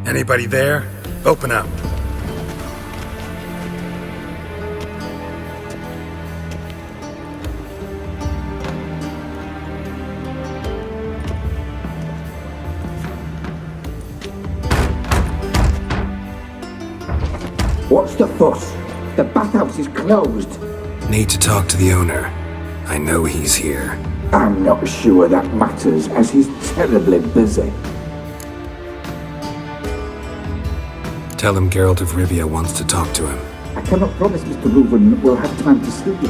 Anybody there? Open up. What's the fuss? The bathhouse is closed. Need to talk to the owner. I know he's here. I'm not sure that matters, as he's terribly busy. Tell him Geralt of Rivia wants to talk to him. I cannot promise Mr. Reuven will have time to see you.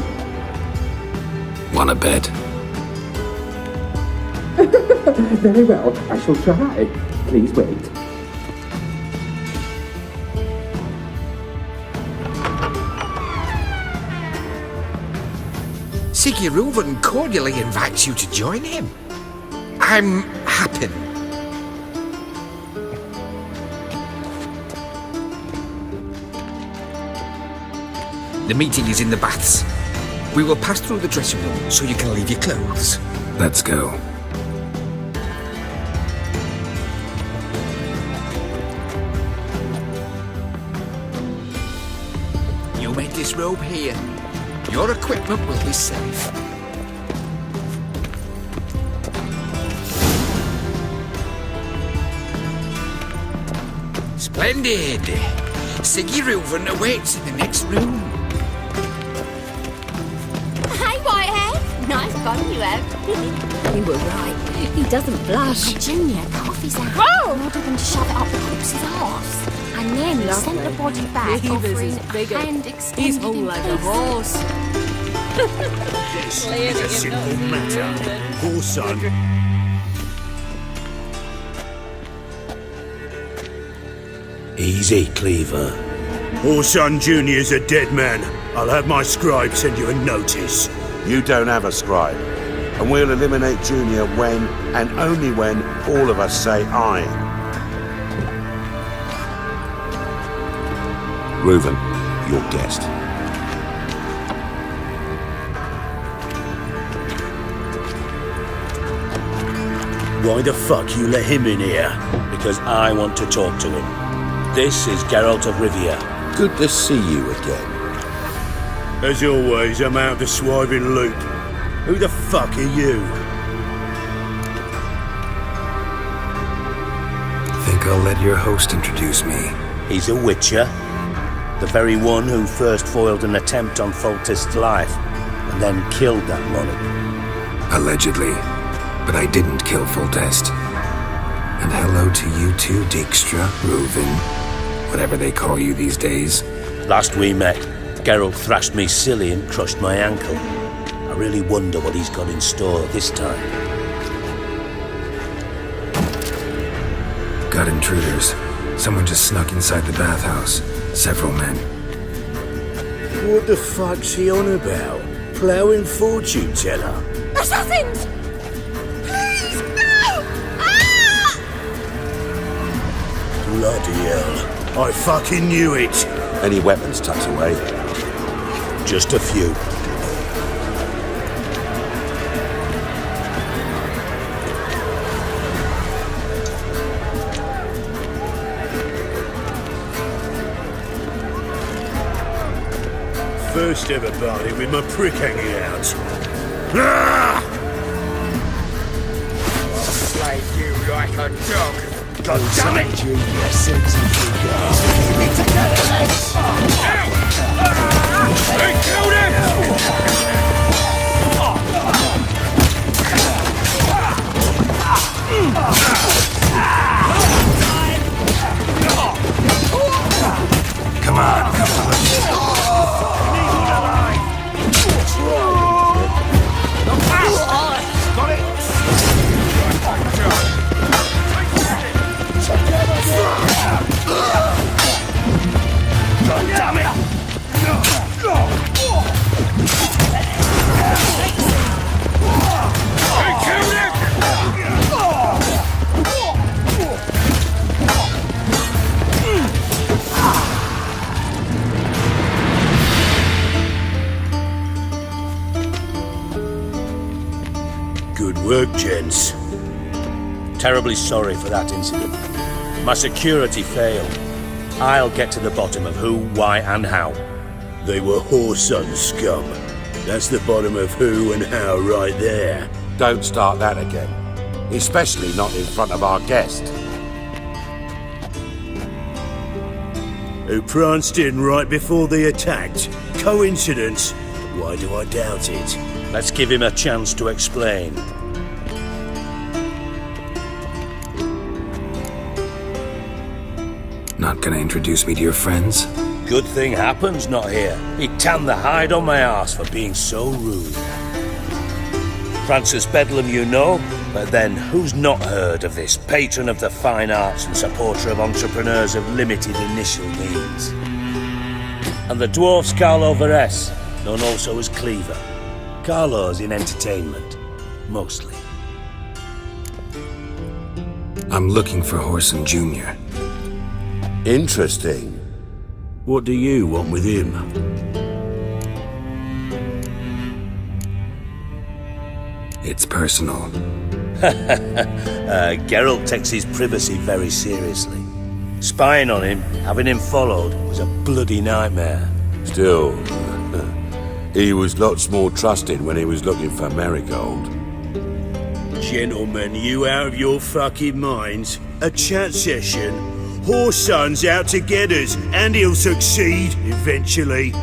Wanna bet? Very well, I shall try. Please wait. Siggy Reuven cordially invites you to join him. I'm Happen. The meeting is in the baths. We will pass through the dressing room so you can leave your clothes. Let's go. You made this robe here. Your equipment will be safe. Splendid! Siggy Reuven awaits in the next room. Hey, Whitehead. Nice bum you have. You were right. He doesn't blush. Junior, coffee's out. Whoa! I ordered them to shove it up the corpse's arse. And then he sent the body back offering a hand extended He's hung like a horse. This is a simple matter. Poor son. Easy, Cleaver. Orson Jr.'s a dead man. I'll have my scribe send you a notice. You don't have a scribe. And we'll eliminate Junior when, and only when, all of us say aye. Reuven, your guest. Why the fuck you let him in here? Because I want to talk to him. This is Geralt of Rivia. Good to see you again. As always, I'm out of the swiving loop. Who the fuck are you? Think I'll let your host introduce me. He's a witcher. The very one who first foiled an attempt on Foltest's life, and then killed that monarch. Allegedly. But I didn't kill Foltest. And hello to you too, Dijkstra, Reuven, whatever they call you these days. Last we met, Geralt thrashed me silly and crushed my ankle. I really wonder what he's got in store this time. Got intruders. Someone just snuck inside the bathhouse. Several men. What the fuck's he on about? Ploughing fortune teller? Assassins! Please, no! Ah! Bloody hell. I fucking knew it. Any weapons tucked away? Just a few. First ever party with my prick hanging out. Ah! I'll slay you like a dog. God damn it! They killed him! Come on, come on. Good work, gents. Terribly sorry for that incident. My security failed. I'll get to the bottom of who, why, and how. They were Whoreson scum. That's the bottom of who and how right there. Don't start that again. Especially not in front of our guest. Who pranced in right before they attacked. Coincidence? Why do I doubt it? Let's give him a chance to explain. Not gonna introduce me to your friends? Good thing Happen's not here. He'd tan the hide on my arse for being so rude. Francis Bedlam you know, but then who's not heard of this patron of the fine arts and supporter of entrepreneurs of limited initial means? And the dwarf's Carlo Veres, known also as Cleaver. Carlo's in entertainment, mostly. I'm looking for Whoreson Jr. Interesting. What do you want with him? It's personal. Geralt takes his privacy very seriously. Spying on him, having him followed, was a bloody nightmare. Still, he was lots more trusted when he was looking for Marigold. Gentlemen, you out of your fucking minds? A chat session? Whoreson's out to get us, and he'll succeed eventually.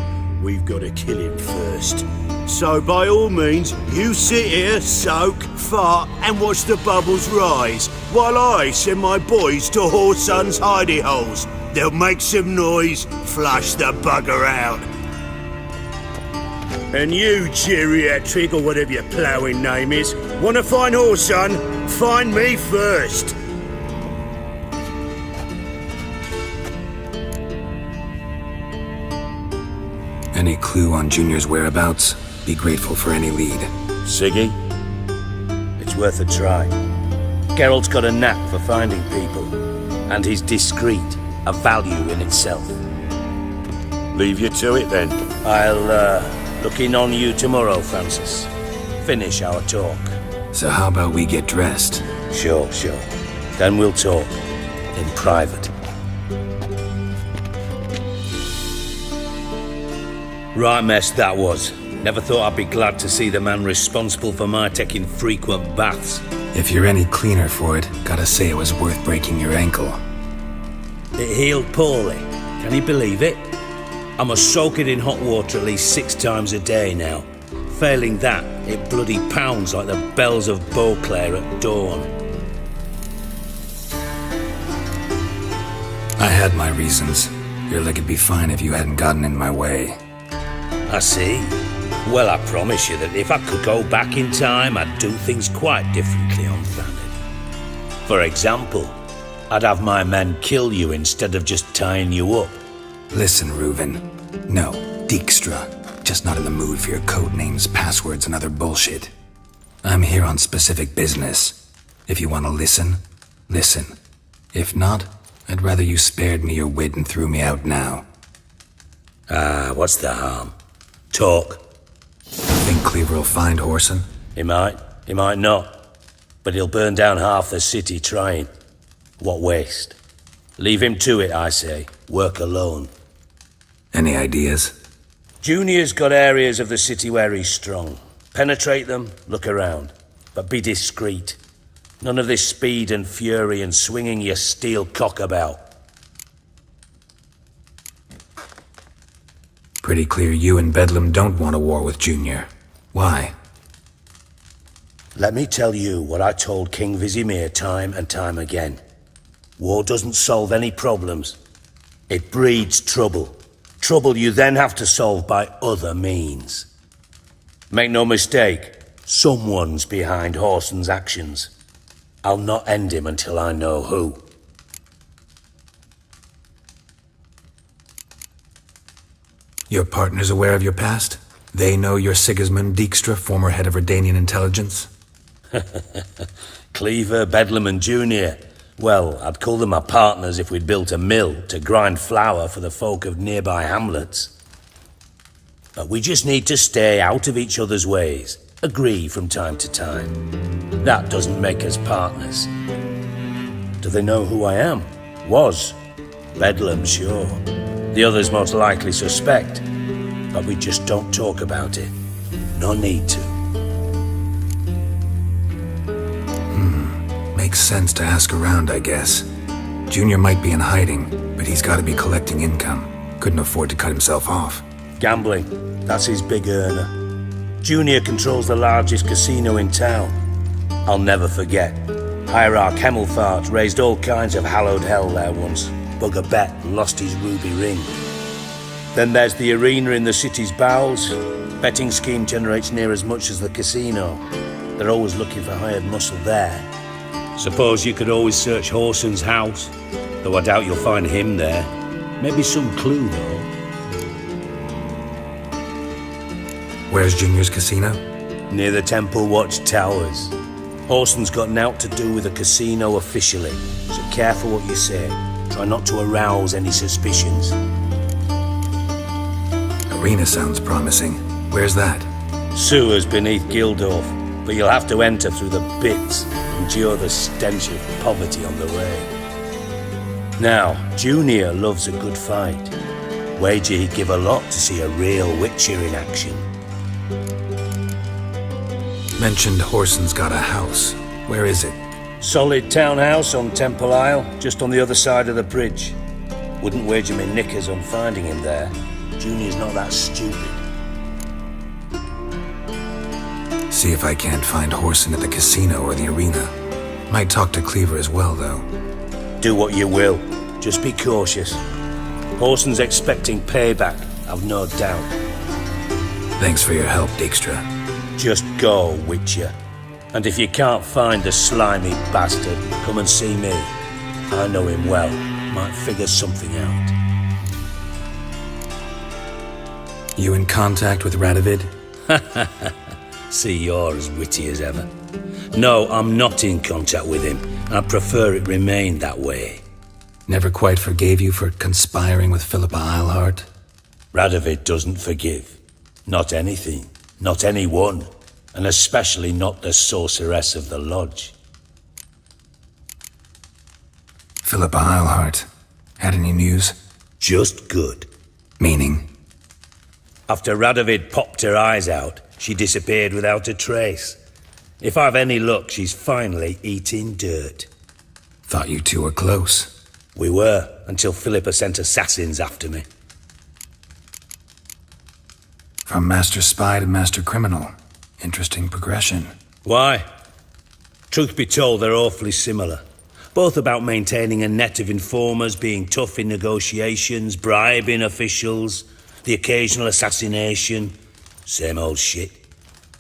We've got to kill him first. So by all means, you sit here, soak, fart, and watch the bubbles rise, while I send my boys to Whoreson's hidey holes. They'll make some noise, flush the bugger out. And you, geriatric, or whatever your ploughing name is, want to find Whoreson? Find me first. Any clue on Junior's whereabouts? Be grateful for any lead. Siggy? It's worth a try. Geralt's got a knack for finding people, and he's discreet, a value in itself. Leave you to it then. I'll look in on you tomorrow, Francis. Finish our talk. So how about we get dressed? Sure. Then we'll talk. In private. Right mess that was. Never thought I'd be glad to see the man responsible for my taking frequent baths. If you're any cleaner for it, gotta say it was worth breaking your ankle. It healed poorly. Can you believe it? I must soak it in hot water at least 6 times a day now. Failing that, it bloody pounds like the bells of Beauclair at dawn. I had my reasons. Your leg would be fine if you hadn't gotten in my way. I see. Well, I promise you that if I could go back in time, I'd do things quite differently on Thanet. For example, I'd have my men kill you instead of just tying you up. Listen, Reuven. No, Dijkstra. Just not in the mood for your code names, passwords, and other bullshit. I'm here on specific business. If you want to listen, listen. If not, I'd rather you spared me your wit and threw me out now. What's the harm? Talk. Think Cleaver will find Whoreson? He might not. But he'll burn down half the city trying. What waste? Leave him to it, I say. Work alone. Any ideas? Junior's got areas of the city where he's strong. Penetrate them, look around. But be discreet. None of this speed and fury and swinging your steel cock about. Pretty clear you and Bedlam don't want a war with Junior. Why? Let me tell you what I told King Vizimir time and time again. War doesn't solve any problems. It breeds trouble. Trouble you then have to solve by other means. Make no mistake, someone's behind Whoreson's actions. I'll not end him until I know who. Your partner's aware of your past? They know you're Sigismund Dijkstra, former head of Redanian intelligence? Cleaver, Bedlam and Junior. Well, I'd call them my partners if we'd built a mill to grind flour for the folk of nearby hamlets. But we just need to stay out of each other's ways. Agree from time to time. That doesn't make us partners. Do they know who I am? Was. Bedlam, sure. The others most likely suspect. But we just don't talk about it. No need to. Makes sense to ask around, I guess. Junior might be in hiding, but he's got to be collecting income. Couldn't afford to cut himself off. Gambling. That's his big earner. Junior controls the largest casino in town. I'll never forget. Hierarch Hemmelfart raised all kinds of hallowed hell there once. Bugger bet and lost his ruby ring. Then there's the arena in the city's bowels. Betting scheme generates near as much as the casino. They're always looking for hired muscle there. Suppose you could always search Horson's house, though I doubt you'll find him there. Maybe some clue, though. Where's Junior's casino? Near the Temple Watch Towers. Horson's got naught to do with the casino officially, so careful what you say. Try not to arouse any suspicions. Arena sounds promising. Where's that? Sewers beneath Gildorf, but you'll have to enter through the bits, endure the stench of poverty on the way. Now, Junior loves a good fight. Wager he'd give a lot to see a real Witcher in action. Mentioned Horson's got a house. Where is it? Solid townhouse on Temple Isle, just on the other side of the bridge. Wouldn't wager me knickers on finding him there. Junior's not that stupid. See if I can't find Horson at the casino or the arena. Might talk to Cleaver as well, though. Do what you will. Just be cautious. Horson's expecting payback, I've no doubt. Thanks for your help, Dijkstra. Just go, Witcher. And if you can't find the slimy bastard, come and see me. I know him well. Might figure something out. You in contact with Radovid? See, you're as witty as ever. No, I'm not in contact with him. I prefer it remain that way. Never quite forgave you for conspiring with Philippa Eilhart? Radovid doesn't forgive. Not anything. Not anyone. And especially not the sorceress of the lodge. Philippa Eilhart. Had any news? Just good. Meaning? After Radovid popped her eyes out, she disappeared without a trace. If I've any luck, she's finally eating dirt. Thought you two were close. We were, until Philippa sent assassins after me. From master spy to master criminal. Interesting progression. Why? Truth be told, they're awfully similar. Both about maintaining a net of informers, being tough in negotiations, bribing officials, the occasional assassination. Same old shit.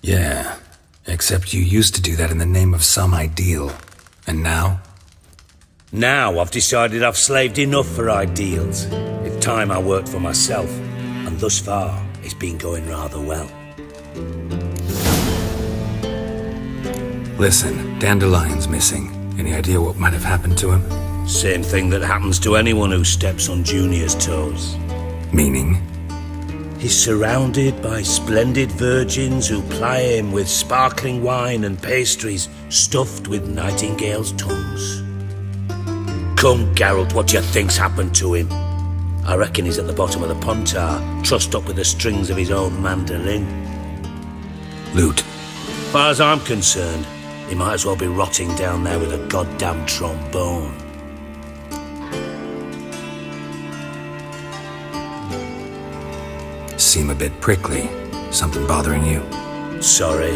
Yeah, except you used to do that in the name of some ideal. And now? Now I've decided I've slaved enough for ideals. It's time I worked for myself. And thus far, it's been going rather well. Listen, Dandelion's missing. Any idea what might have happened to him? Same thing that happens to anyone who steps on Junior's toes. Meaning? He's surrounded by splendid virgins who ply him with sparkling wine and pastries stuffed with nightingales' tongues. Come, Geralt, what do you think's happened to him? I reckon he's at the bottom of the Pontar, trussed up with the strings of his own mandolin. Loot. As far as I'm concerned, he might as well be rotting down there with a goddamn trombone. Seem a bit prickly. Something bothering you? Sorry.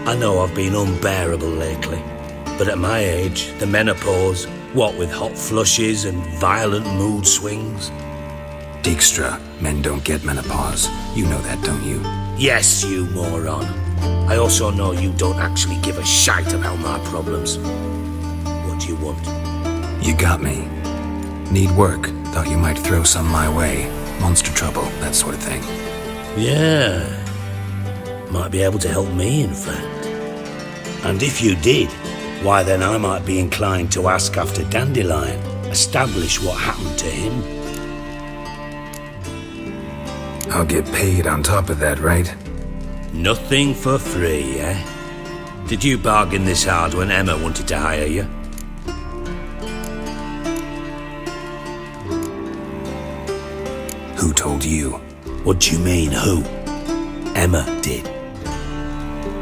I know I've been unbearable lately. But at my age, the menopause, what with hot flushes and violent mood swings? Dijkstra, men don't get menopause. You know that, don't you? Yes, you moron. I also know you don't actually give a shite about my problems. What do you want? You got me. Need work. Thought you might throw some my way. Monster trouble, that sort of thing. Yeah. Might be able to help me, in fact. And if you did, why then I might be inclined to ask after Dandelion, establish what happened to him. I'll get paid on top of that, right? Nothing for free, eh? Did you bargain this hard when Emma wanted to hire you? told you? What do you mean, who? Emma did.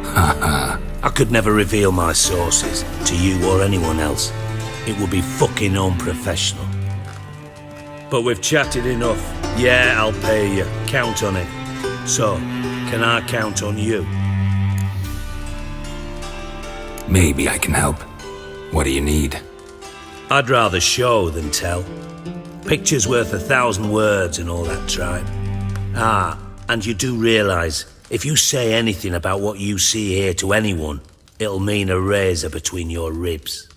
Haha. I could never reveal my sources to you or anyone else. It would be fucking unprofessional. But we've chatted enough. Yeah, I'll pay you. Count on it. So, can I count on you? Maybe I can help. What do you need? I'd rather show than tell. Picture's worth 1,000 words and all that tripe. Ah, and you do realise, if you say anything about what you see here to anyone, it'll mean a razor between your ribs.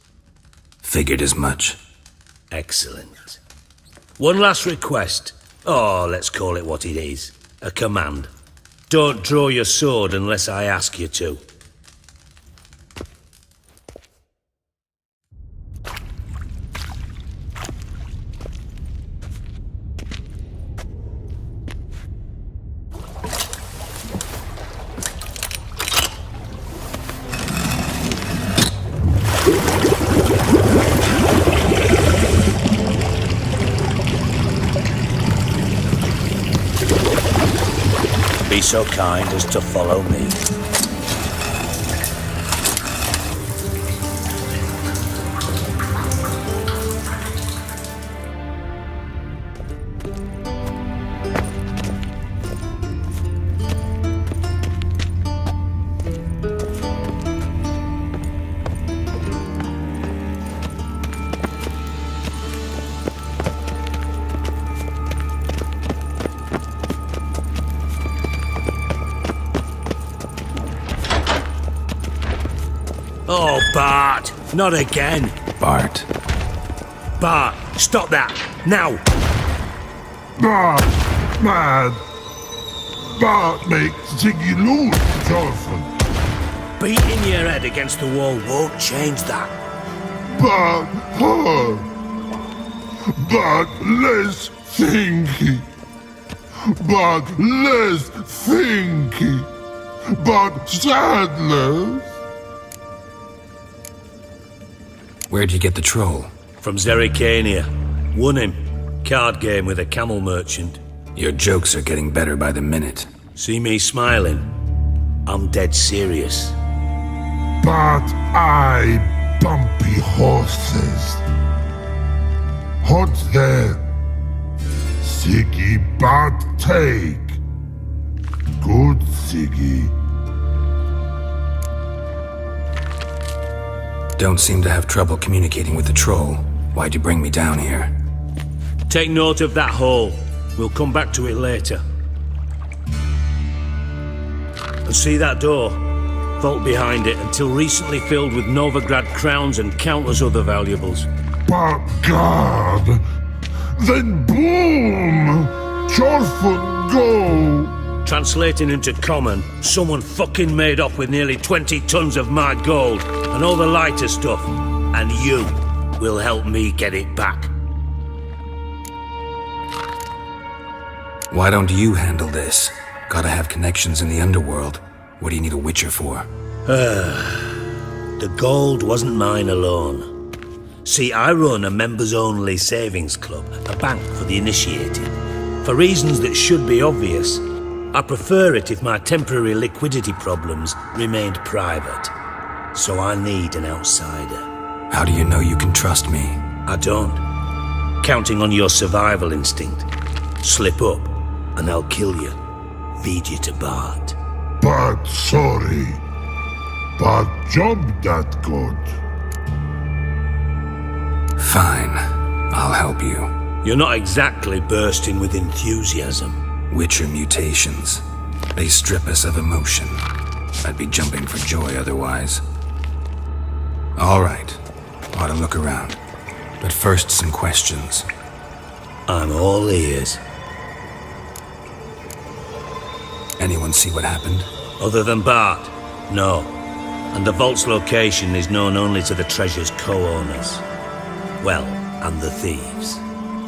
Figured as much. Excellent. One last request. Oh, let's call it what it is. A command. Don't draw your sword unless I ask you to. Be so kind as to follow me. Oh, Bart! Not again! Bart. Bart, stop that! Now! Bart, mad. Bart make Ziggy lose, Thorfinn. Beating your head against the wall won't change that. Bart hard. Bart less thinky. Bart less thinky. Bart sadless. Where'd you get the troll? From Zerrikania. Won him. Card game with a camel merchant. Your jokes are getting better by the minute. See me smiling? I'm dead serious. But I bumpy horses. Hot there. Siggy but take. Good Siggy. Don't seem to have trouble communicating with the troll. Why'd you bring me down here? Take note of that hole. We'll come back to it later. And see that door? Vault behind it, until recently filled with Novigrad crowns and countless other valuables. But God! Then boom! Thorfinn go! Translating into common, someone fucking made off with nearly 20 tons of my gold and all the lighter stuff. And you will help me get it back. Why don't you handle this? Gotta have connections in the underworld. What do you need a witcher for? The gold wasn't mine alone. See, I run a members-only savings club, a bank for the initiated. For reasons that should be obvious, I prefer it if my temporary liquidity problems remained private. So I need an outsider. How do you know you can trust me? I don't. Counting on your survival instinct. Slip up, and I'll kill you. Feed you to Bart. But sorry. But job that good. Fine. I'll help you. You're not exactly bursting with enthusiasm. Witcher mutations. They strip us of emotion. I'd be jumping for joy otherwise. All right. Ought to look around. But first, some questions. I'm all ears. Anyone see what happened? Other than Bart? No. And the vault's location is known only to the treasure's co-owners. Well, and the thieves.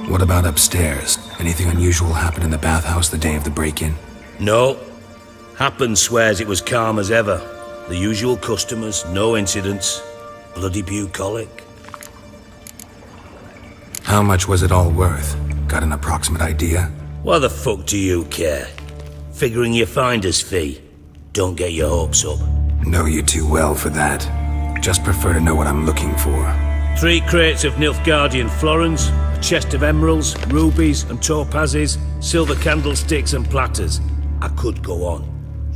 What about upstairs? Anything unusual happen in the bathhouse the day of the break-in? No. Happen swears it was calm as ever. The usual customers, no incidents. Bloody bucolic. How much was it all worth? Got an approximate idea? What the fuck do you care? Figuring your finder's fee. Don't get your hopes up. Know you too well for that. Just prefer to know what I'm looking for. 3 crates of Nilfgaardian florins, a chest of emeralds, rubies and topazes, silver candlesticks and platters. I could go on.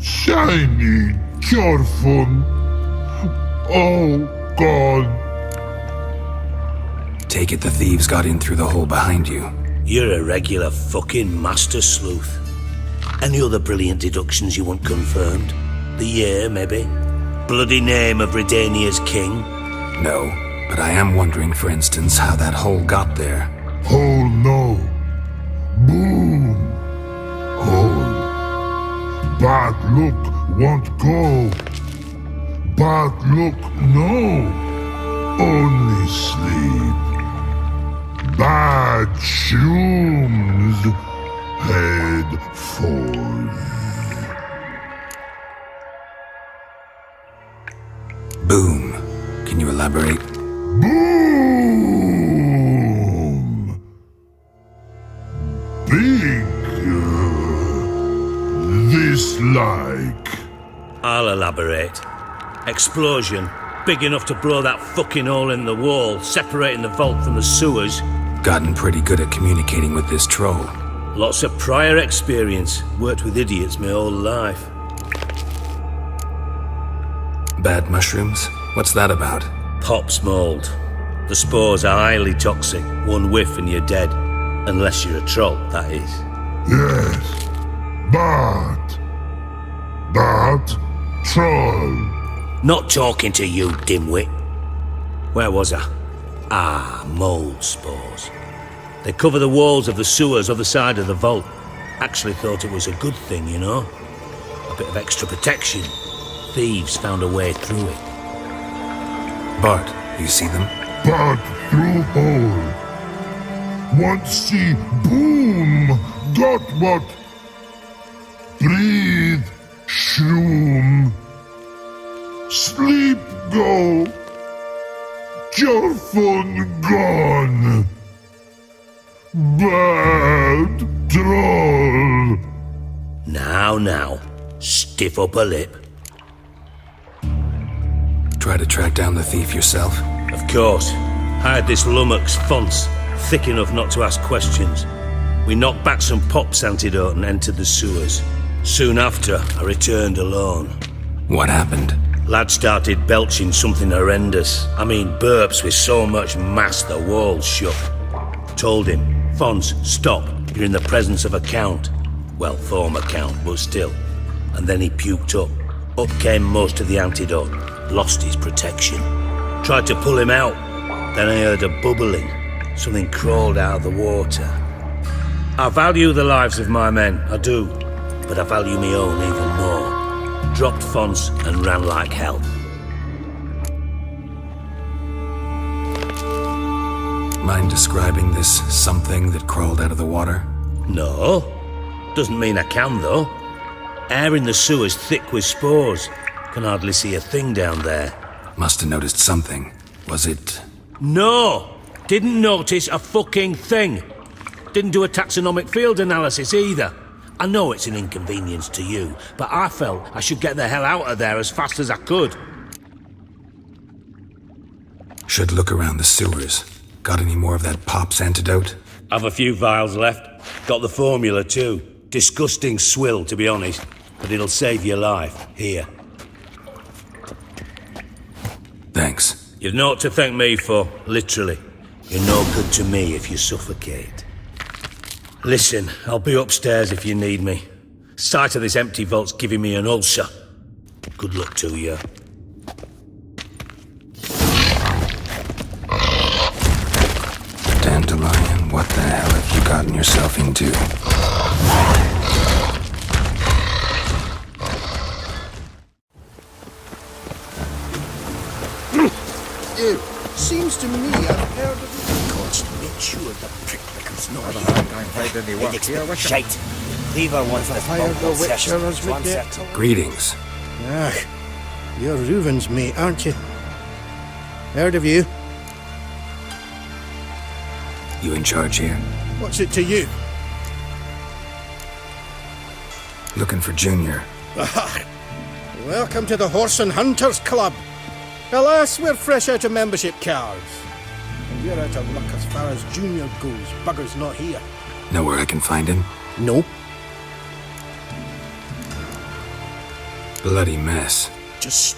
Shiny Jorfun. Oh, God. Take it the thieves got in through the hole behind you. You're a regular fucking master sleuth. Any other brilliant deductions you want confirmed? The year, maybe? Bloody name of Redania's king? No, but I am wondering, for instance, how that hole got there. Hole no. Boom. Hole. Bad look won't go. Bad look no. Only sleep. Bad shrooms. Head forth. Boom. Can you elaborate? Boom! Big. This like. I'll elaborate. Explosion. Big enough to blow that fucking hole in the wall, separating the vault from the sewers. Gotten pretty good at communicating with this troll. Lots of prior experience. Worked with idiots my whole life. Bad mushrooms? What's that about? Pops mold. The spores are highly toxic. One whiff and you're dead. Unless you're a troll, that is. Yes. But. Troll. Not talking to you, dimwit. Where was I? Mold spores. They cover the walls of the sewers other side of the vault. Actually thought it was a good thing, you know? A bit of extra protection. Thieves found a way through it. Bart, you see them? But through hole. Want see boom. Got what? Breathe. Shroom. Sleep go. Jorfun gone. Bad troll. Now. Stiff upper lip. Try to track down the thief yourself? Of course. I had this lummox Fonce, thick enough not to ask questions. We knocked back some Pop's antidote and entered the sewers. Soon after, I returned alone. What happened? Lad started belching something horrendous. I mean, burps with so much mass the walls shook. Told him, Fonce, stop. You're in the presence of a count. Well, former count, but still. And then he puked up. Up came most of the antidote. Lost his protection. Tried to pull him out. Then I heard a bubbling. Something crawled out of the water. I value the lives of my men, I do. But I value my own even more. Dropped Fonce and ran like hell. Mind describing this something that crawled out of the water? No. Doesn't mean I can, though. Air in the sewer's thick with spores. Can hardly see a thing down there. Must have noticed something. Was it... No! Didn't notice a fucking thing. Didn't do a taxonomic field analysis either. I know it's an inconvenience to you, but I felt I should get the hell out of there as fast as I could. Should look around the sewers. Got any more of that Pop's antidote? I've a few vials left. Got the formula too. Disgusting swill, to be honest. But it'll save your life. Here. Thanks. You've naught to thank me for, literally. You're no good to me if you suffocate. Listen, I'll be upstairs if you need me. Sight of this empty vault's giving me an ulcer. Good luck to you. Dandelion, what the hell have you gotten yourself into? Seems to me I've heard of it. Make sure the pricklickers know Never had time find any work here, Wickham. shite. Lever wants the Hired the Witcher as we get. Greetings. Ah, you're Reuven's mate, aren't you? Heard of you. You in charge here? What's it to you? Looking for Junior. Welcome to the Horse and Hunters Club. Alas, we're fresh out of membership cards. And you're out of luck as far as Junior goes. Bugger's not here. Know where I can find him? Nope. Bloody mess. Just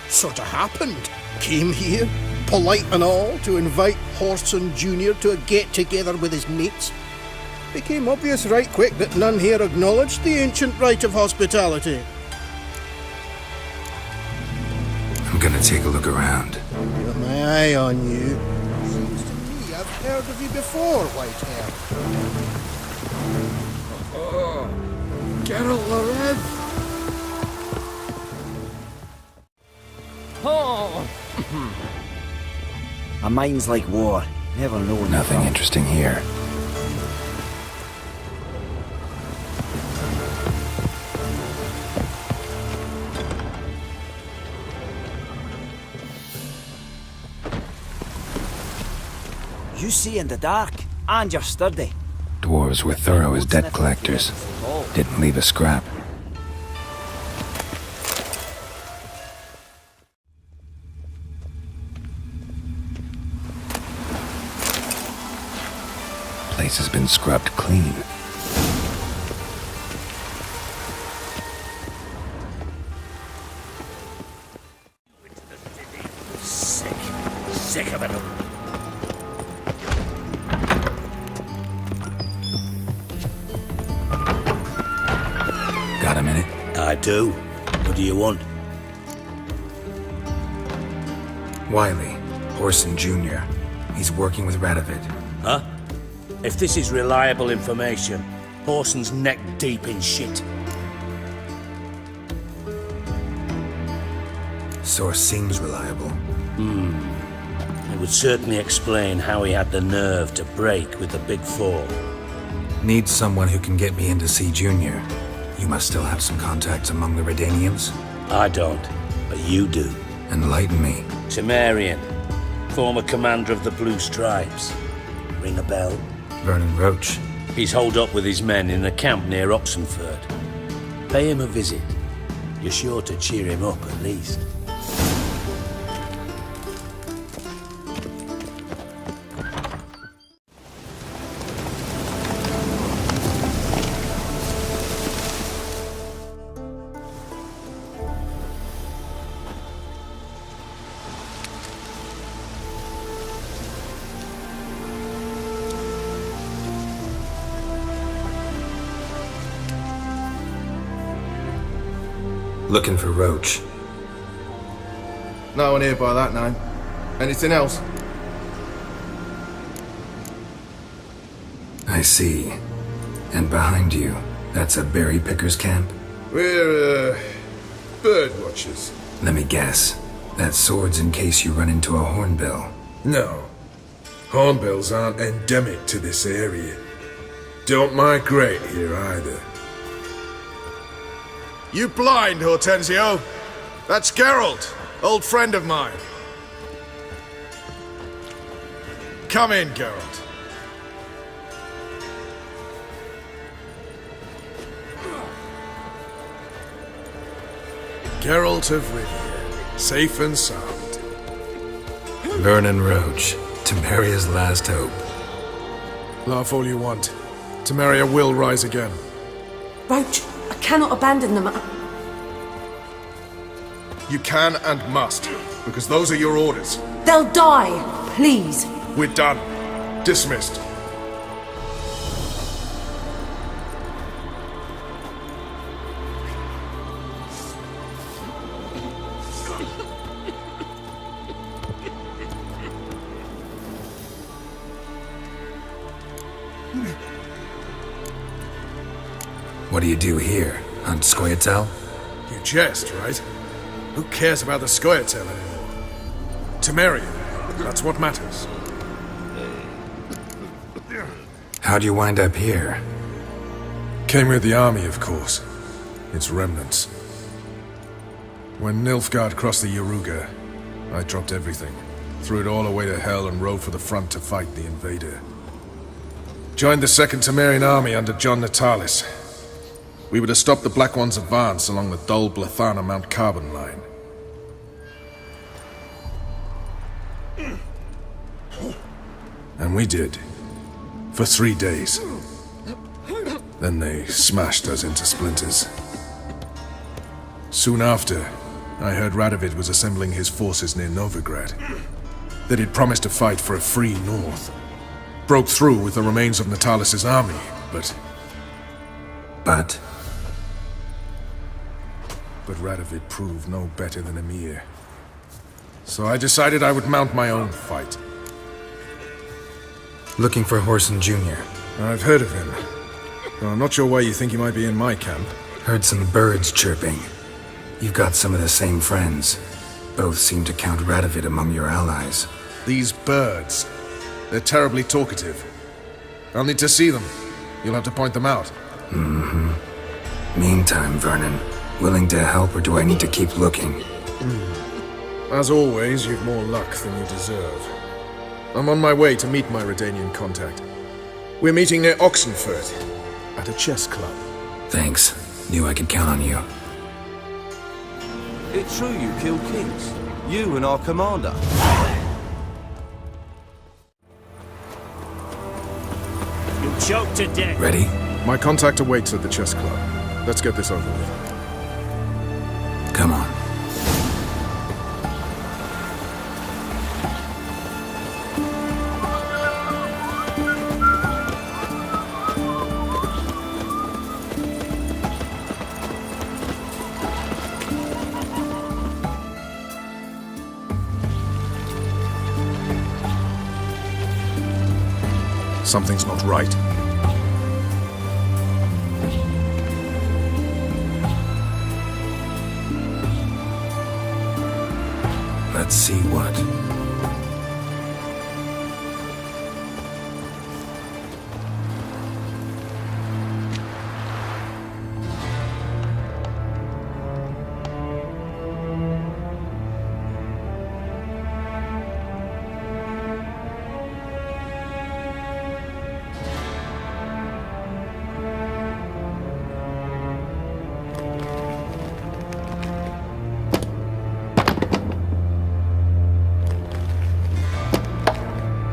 sort of happened. Came here, polite and all, to invite Horson Jr. to a get-together with his mates. Became obvious right quick that none here acknowledged the ancient right of hospitality. I'm gonna take a look around. Got my eye on you. Seems to me I've heard of you before, Whitehair. Oh, Geralt Lorev. Oh! A mind's like war. Never know. Nothing interesting here. You see in the dark, and you're sturdy. Dwarves were thorough as debt collectors. Didn't leave a scrap. Place has been scrubbed clean. Sick of it. Got a minute? I do. What do you want? Wiley, Horson Jr. He's working with Radovid. Huh? If this is reliable information, Horson's neck deep in shit. Source seems reliable. It would certainly explain how he had the nerve to break with the Big Four. Need someone who can get me in to see Junior. You must still have some contacts among the Redanians? I don't, but you do. Enlighten me. Temerian, former commander of the Blue Stripes. Ring a bell? Vernon Roach. He's holed up with his men in a camp near Oxenford. Pay him a visit. You're sure to cheer him up at least. Looking for Roach. No one here by that name. Anything else? I see. And behind you, that's a berry picker's camp? We're, bird watchers. Let me guess. That sword's in case you run into a hornbill. No. Hornbills aren't endemic to this area. Don't migrate here either. You blind, Hortensio? That's Geralt, old friend of mine. Come in, Geralt. Geralt of Rivia, safe and sound. Vernon Roach, Temeria's last hope. Laugh all you want. Temeria will rise again. Roach, I cannot abandon them. You can and must, because those are your orders. They'll die, please. We're done. Dismissed. What do you do here? Hunt Scoia'tael? You jest, right? Who cares about the Scoia'tael anymore? Temeria, that's what matters. How'd you wind up here? Came with the army, of course. Its remnants. When Nilfgaard crossed the Yaruga, I dropped everything. Threw it all away to hell and rode for the front to fight the invader. Joined the Second Temerian Army under John Natalis. we were to stop the Black One's advance along the Dol Blathana Mount Carbon line. And we did. For 3 days. Then they smashed us into splinters. Soon after, I heard Radovid was assembling his forces near Novigrad. That he'd promised to fight for a free North. Broke through with the remains of Natalis' army, but... But Radovid proved no better than Emir. So I decided I would mount my own fight. looking for Whoreson Jr. I've heard of him. Though I'm not sure why you think he might be in my camp. Heard some birds chirping. You've got some of the same friends. Both seem to count Radovid among your allies. These birds. They're terribly talkative. I'll need to see them. You'll have to point them out. Mm-hmm. Meantime, Vernon, willing to help or do I need to keep looking? As always, you've more luck than you deserve. I'm on my way to meet my Redanian contact. We're meeting near Oxenfurt, at a chess club. Thanks. Knew I could count on you. It's true you killed kings. You and our commander. You'll choke to death. Ready? My contact awaits at the chess club. Let's get this over with. Come on. Something's not right. Let's see what.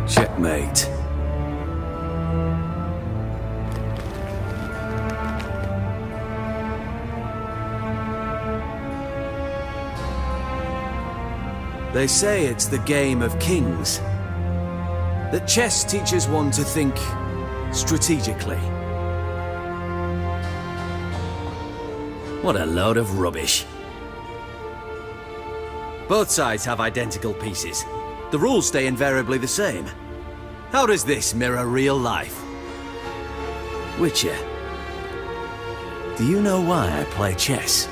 Checkmate. They say it's the game of kings. That chess teaches one to think strategically. What a load of rubbish. Both sides have identical pieces. The rules stay invariably the same. How does this mirror real life? Witcher, do you know why I play chess?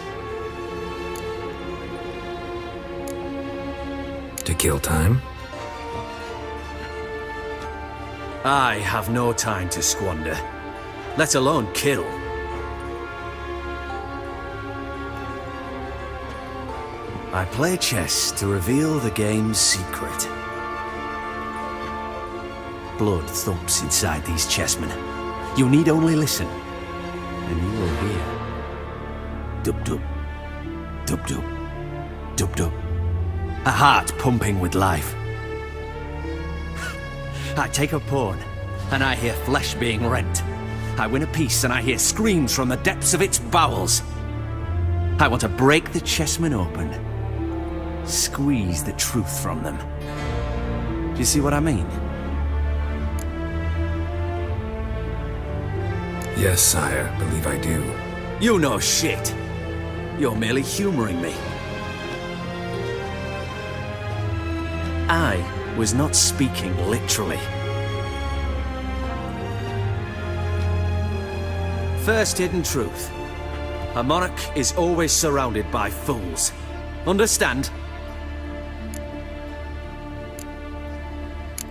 To kill time? I have no time to squander, let alone kill. I play chess to reveal the game's secret. Blood thumps inside these chessmen. You need only listen, and you will hear. Dub-dub, dub-dub, dub-dub. A heart pumping with life. I take a pawn, and I hear flesh being rent. I win a piece, and I hear screams from the depths of its bowels. I want to break the chessmen open. Squeeze the truth from them. Do you see what I mean? Yes, sire. Believe I do. You know shit. You're merely humoring me. I was not speaking literally. First hidden truth. A monarch is always surrounded by fools. Understand?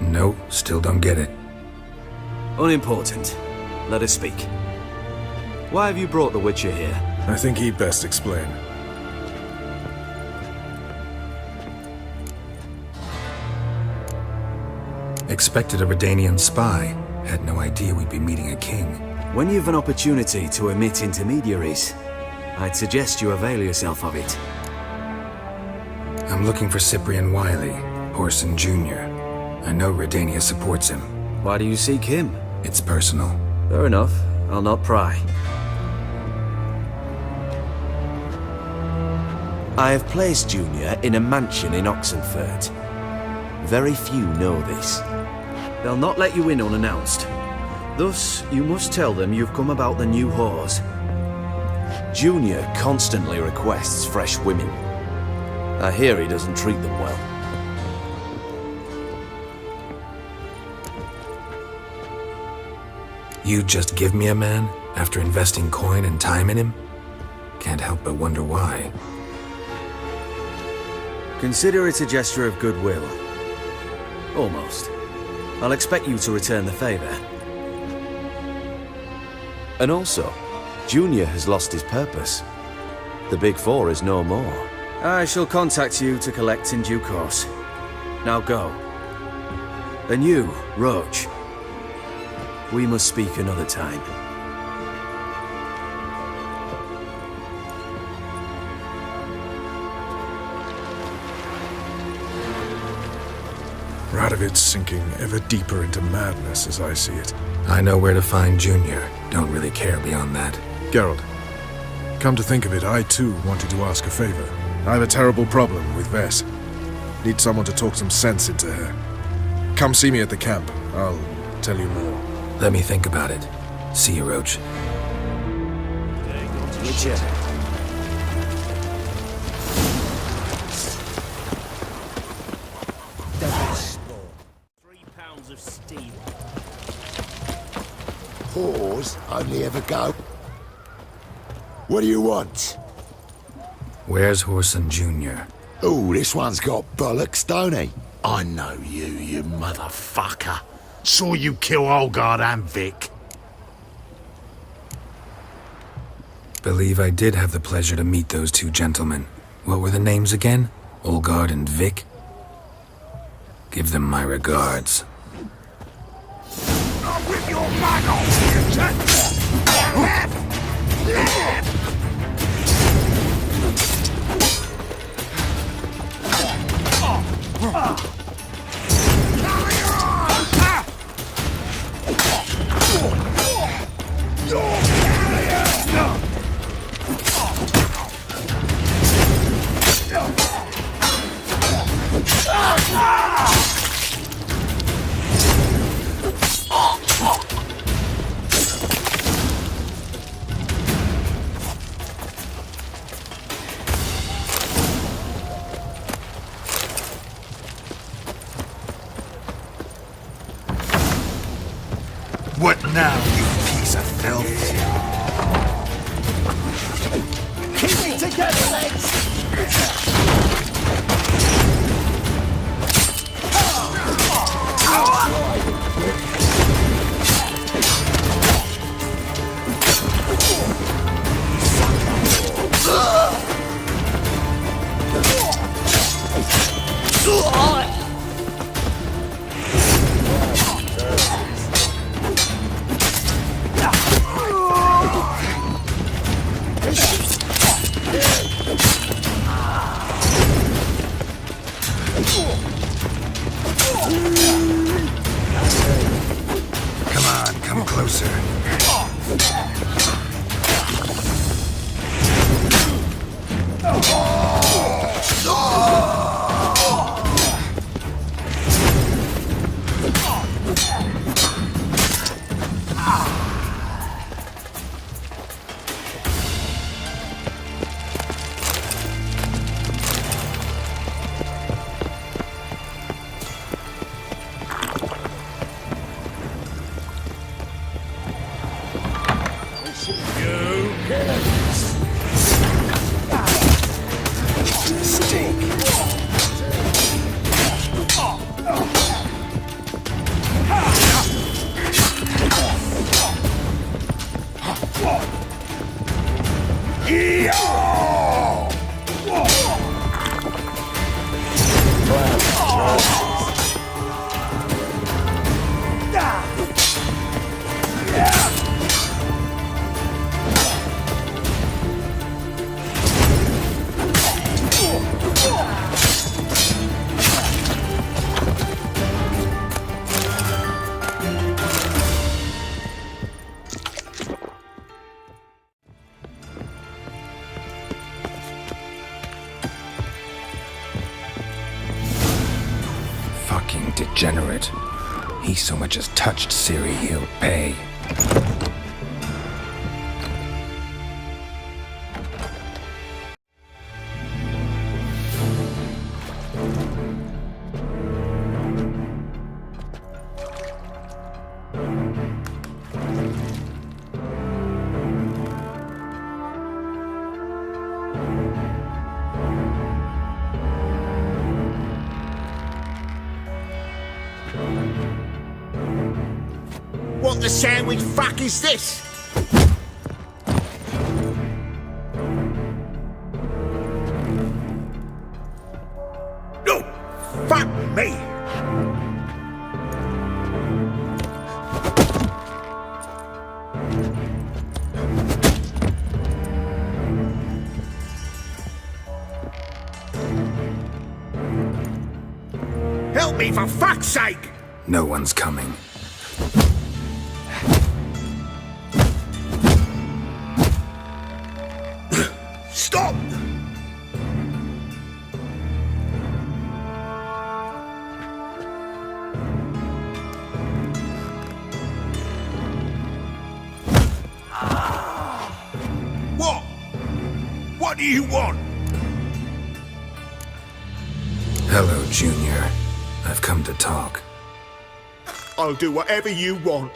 No, still don't get it. Unimportant. Let us speak. Why have you brought the Witcher here? I think he'd best explain. Expected a Redanian spy. Had no idea we'd be meeting a king. When you've an opportunity to omit intermediaries, I'd suggest you avail yourself of it. I'm looking for Cyprian Wiley, Horson Jr. I know Redania supports him. Why do you seek him? It's personal. Fair enough. I'll not pry. I have placed Junior in a mansion in Oxenfurt. Very few know this. They'll not let you in unannounced. Thus, you must tell them you've come about the new whores. Junior constantly requests fresh women. I hear he doesn't treat them well. You just give me a man after investing coin and time in him? Can't help but wonder why. Consider it a gesture of goodwill. Almost. I'll expect you to return the favor. And also, Junior has lost his purpose. The Big Four is no more. I shall contact you to collect in due course. Now go. And you, Roach. We must speak another time. Radovid's sinking ever deeper into madness as I see it. I know where to find Junior. Don't really care beyond that. Geralt, come to think of it, I too wanted to ask a favor. I have a terrible problem with Vess. Need someone to talk some sense into her. Come see me at the camp. I'll tell you more. Let me think about it. See you, Roach. Witcher. £3 of steel. Whores only ever go. What do you want? Where's Horson Jr.? Oh, this one's got bollocks, don't he? I know you, you motherfucker. Saw you kill Olgard and Vic. Believe I did have the pleasure to meet those two gentlemen. What were the names again? Olgard and Vic? Give them my regards. I'll whip your bag off, What now, you piece of filth? Keep it together, lads! degenerate. He so much as touched Ciri, he'll pay. What the sandwich fuck is this? No! Fuck me! Help me for fuck's sake! No one's coming. Stop! What? What do you want? Hello, Junior. I've come to talk. I'll do whatever you want.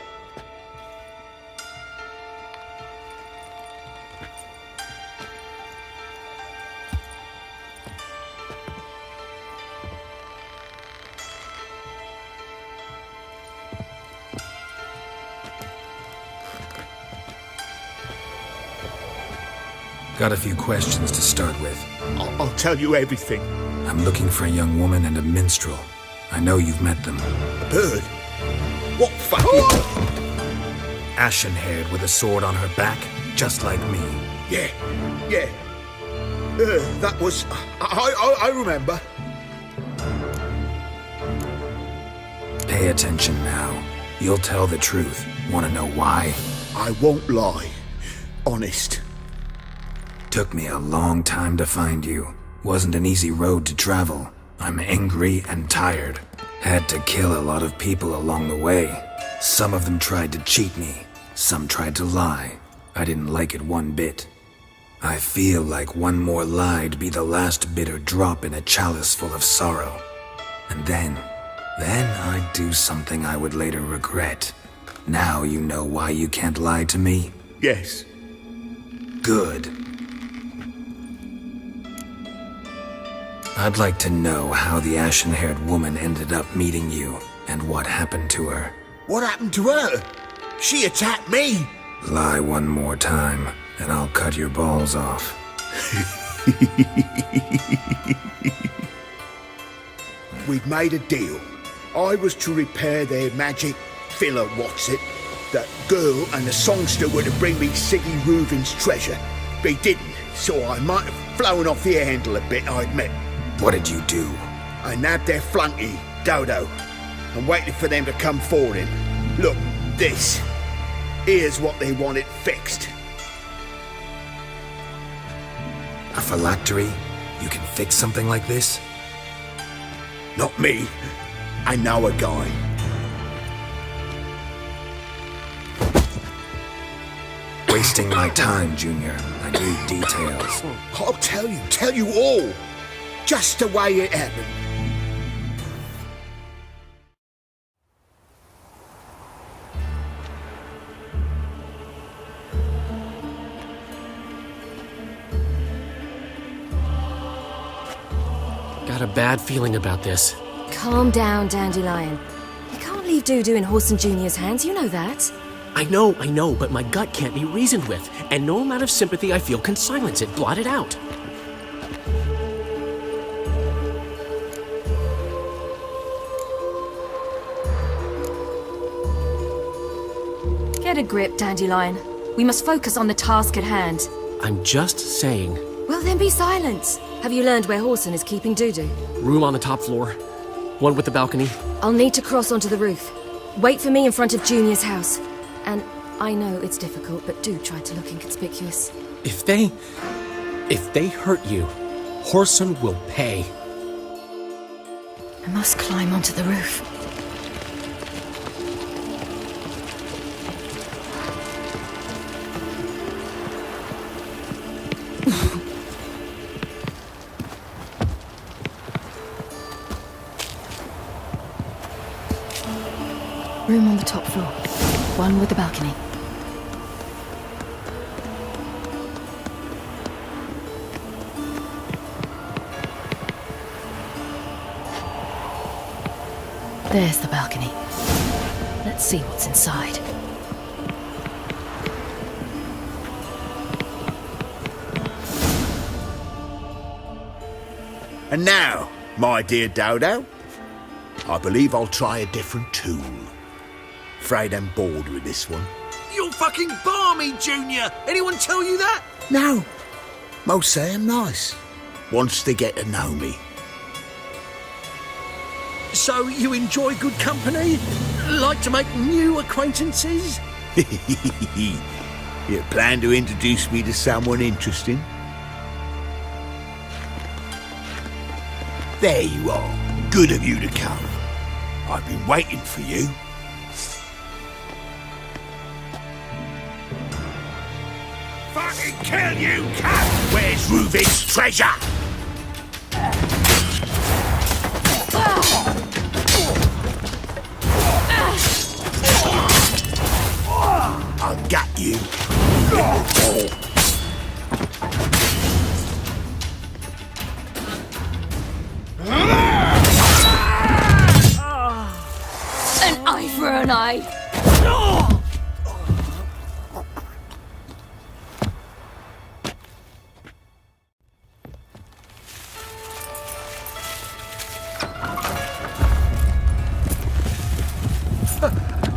Got a few questions to start with. I'll tell you everything. I'm looking for a young woman and a minstrel. I know you've met them. A bird? What fucking... Ashen-haired with a sword on her back, just like me. Yeah. That was... I remember. Pay attention now. You'll tell the truth. Want to know why? I won't lie. Honest. Took me a long time to find you. Wasn't an easy road to travel. I'm angry and tired. Had to kill a lot of people along the way. Some of them tried to cheat me. Some tried to lie. I didn't like it one bit. I feel like one more lie'd be the last bitter drop in a chalice full of sorrow. And then I'd do something I would later regret. Now you know why you can't lie to me? Yes. Good. I'd like to know how the ashen-haired woman ended up meeting you, and what happened to her. What happened to her? She attacked me! Lie one more time, and I'll cut your balls off. We'd made a deal. I was to repair their magic filler, what's it? That girl and the songster were to bring me Siggy Reuven's treasure. They didn't, so I might have flown off the handle a bit, I admit. What did you do? I nabbed their flunky, Dodo, and waited for them to come for him. Look, this. Here's what they wanted fixed. A phylactery? You can fix something like this? Not me. I know a guy. Wasting my time, Junior. I need details. I'll tell you all. Just the way it happened. Got a bad feeling about this. Calm down, Dandelion. You can't leave Dudu in Horson Jr.'s hands, you know that. I know, but my gut can't be reasoned with, and no amount of sympathy I feel can silence it, blot it out. Get a grip, Dandelion. We must focus on the task at hand. I'm just saying. Well, then be silent. Have you learned where Horson is keeping Dudu? Room on the top floor. One with the balcony. I'll need to cross onto the roof. Wait for me in front of Junior's house. And I know it's difficult, but do try to look inconspicuous. If they hurt you, Horson will pay. I must climb onto the roof. Room on the top floor. One with the balcony. There's the balcony. Let's see what's inside. And now, my dear Dodo, I believe I'll try a different tool. Afraid I'm bored with this one. You're fucking balmy, Junior! Anyone tell you that? No. Most say I'm nice. Wants to get to know me. So you enjoy good company? Like to make new acquaintances? You plan to introduce me to someone interesting? There you are. Good of you to come. I've been waiting for you. Fucking kill you, cat! Where's Reuven's treasure? I got you. An eye for an eye.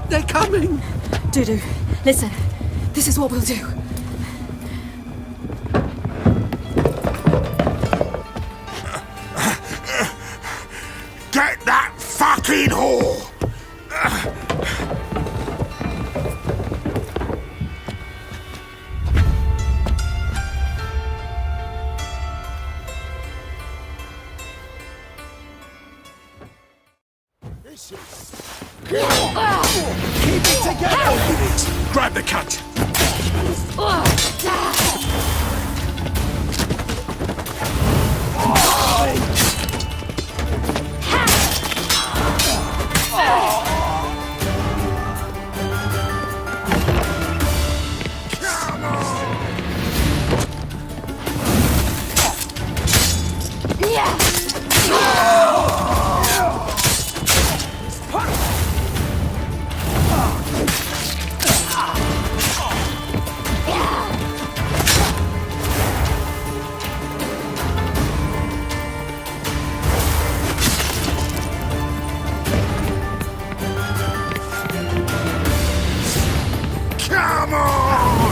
They're coming! Dudu, listen. This is what we'll do. Get that fucking whore! Keep it together! Grab the cunt! Come on!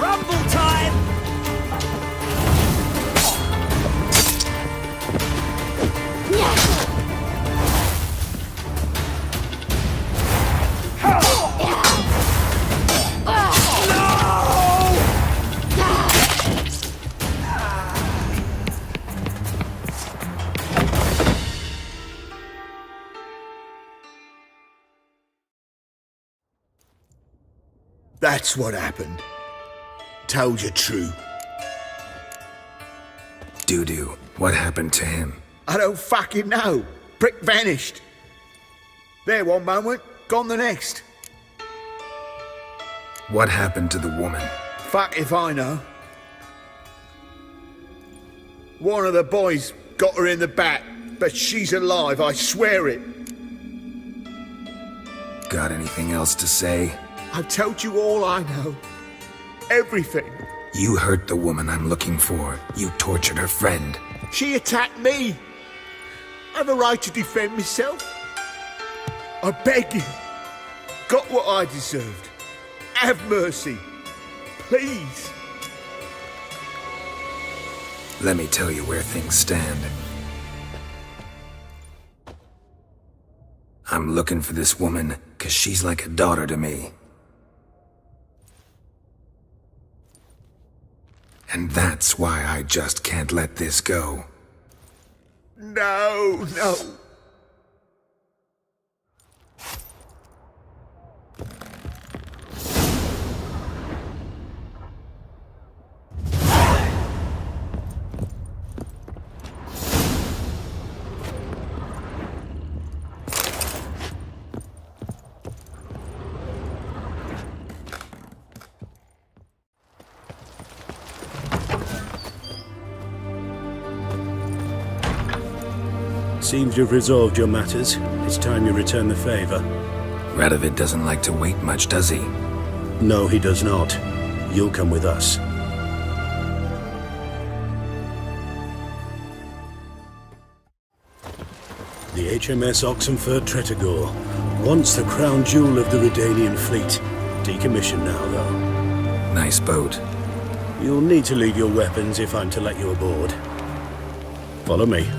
Rumble time! That's what happened. Told you true. Dudu, what happened to him? I don't fucking know. Prick vanished. There one moment, gone the next. What happened to the woman? Fuck if I know. One of the boys got her in the back, but she's alive, I swear it. Got anything else to say? I've told you all I know. Everything. You hurt the woman I'm looking for. You tortured her friend. She attacked me. I have a right to defend myself. I beg you. Got what I deserved. Have mercy. Please. Let me tell you where things stand. I'm looking for this woman, 'cause she's like a daughter to me. And that's why I just can't let this go. No, no. Seems you've resolved your matters. It's time you return the favor. Radovid doesn't like to wait much, does he? No, he does not. You'll come with us. The HMS Oxenford Tretogor, once the crown jewel of the Redanian fleet. Decommissioned now, though. Nice boat. You'll need to leave your weapons if I'm to let you aboard. Follow me.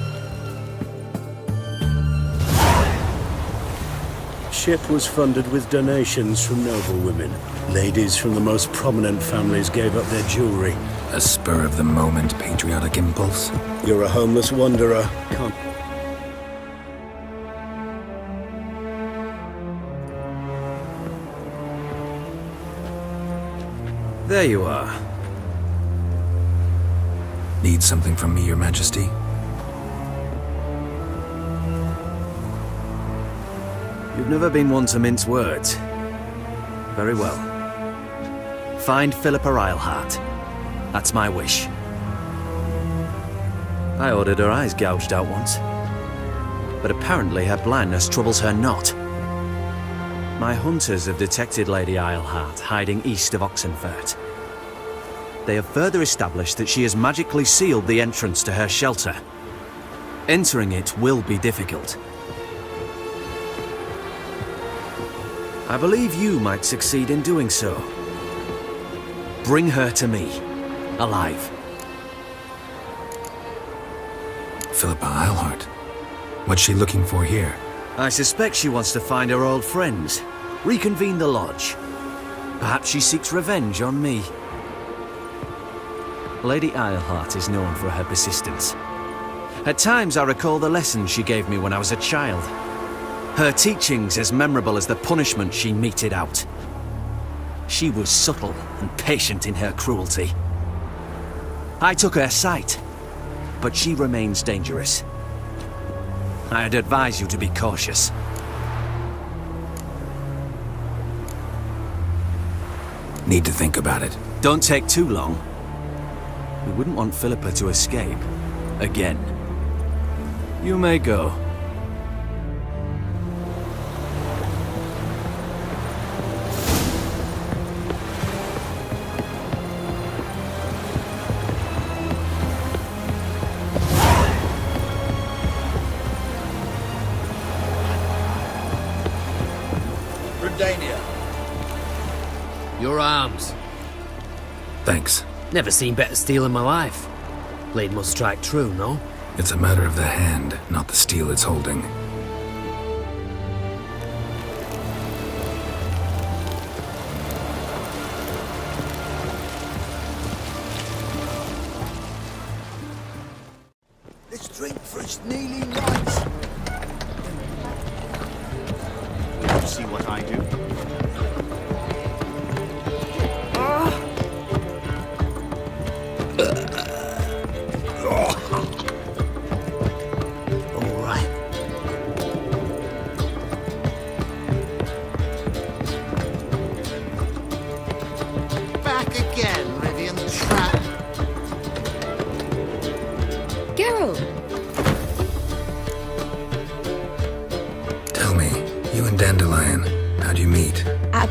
Ship was funded with donations from noble women. Ladies from the most prominent families gave up their jewelry. A spur-of-the-moment patriotic impulse? You're a homeless wanderer. Can't... There you are. Need something from me, Your Majesty? You've never been one to mince words. Very well. Find Philippa Eilhart. That's my wish. I ordered her eyes gouged out once. But apparently her blindness troubles her not. My hunters have detected Lady Eilhart hiding east of Oxenfurt. They have further established that she has magically sealed the entrance to her shelter. Entering it will be difficult. I believe you might succeed in doing so. Bring her to me, alive. Philippa Eilhart? What's she looking for here? I suspect she wants to find her old friends, reconvene the lodge. Perhaps she seeks revenge on me. Lady Eilhart is known for her persistence. At times I recall the lessons she gave me when I was a child. Her teachings as memorable as the punishment she meted out. She was subtle and patient in her cruelty. I took her sight, but she remains dangerous. I'd advise you to be cautious. Need to think about it. Don't take too long. We wouldn't want Philippa to escape. Again. You may go. Redania. Your arms. Thanks. Never seen better steel in my life. Blade must strike true, no? It's a matter of the hand, not the steel it's holding. Let's drink for its nearly nights. You see what I do?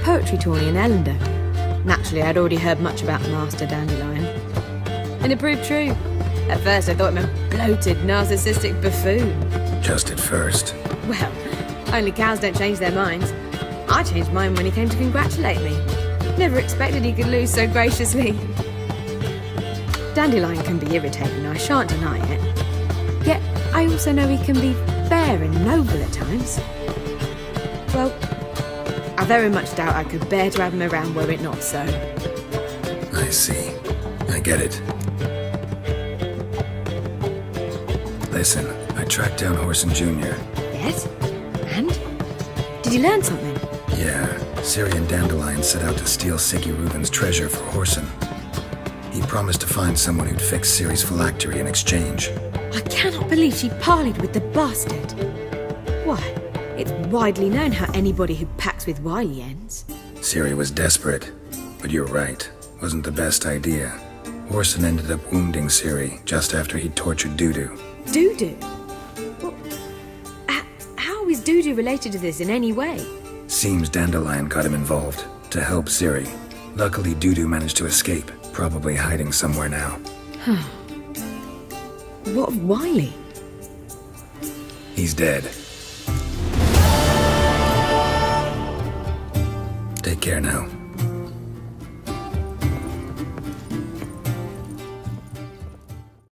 Poetry tourney in Ellender. Naturally, I'd already heard much about Master Dandelion. And it proved true. At first, I thought him a bloated, narcissistic buffoon. Just at first. Well, only cows don't change their minds. I changed mine when he came to congratulate me. Never expected he could lose so graciously. Dandelion can be irritating, I shan't deny it. Yet, I also know he can be fair and noble at times. Well, I very much doubt I could bear to have him around were it not so. I see. I get it. Listen, I tracked down Horson Jr. Yes? And? Did you learn something? Yeah, Ciri and Dandelion set out to steal Siggy Reuven's treasure for Horson. He promised to find someone who'd fix Ciri's phylactery in exchange. I cannot believe she parleyed with the bastard. Why, it's widely known how anybody who packs with Wily ends. Ciri was desperate, but you're right. Wasn't the best idea. Horson ended up wounding Ciri just after he'd tortured Dudu. Dudu? Well, how is Dudu related to this in any way? Seems Dandelion got him involved, to help Ciri. Luckily, Dudu managed to escape, probably hiding somewhere now. What of Wily? He's dead. Take care now.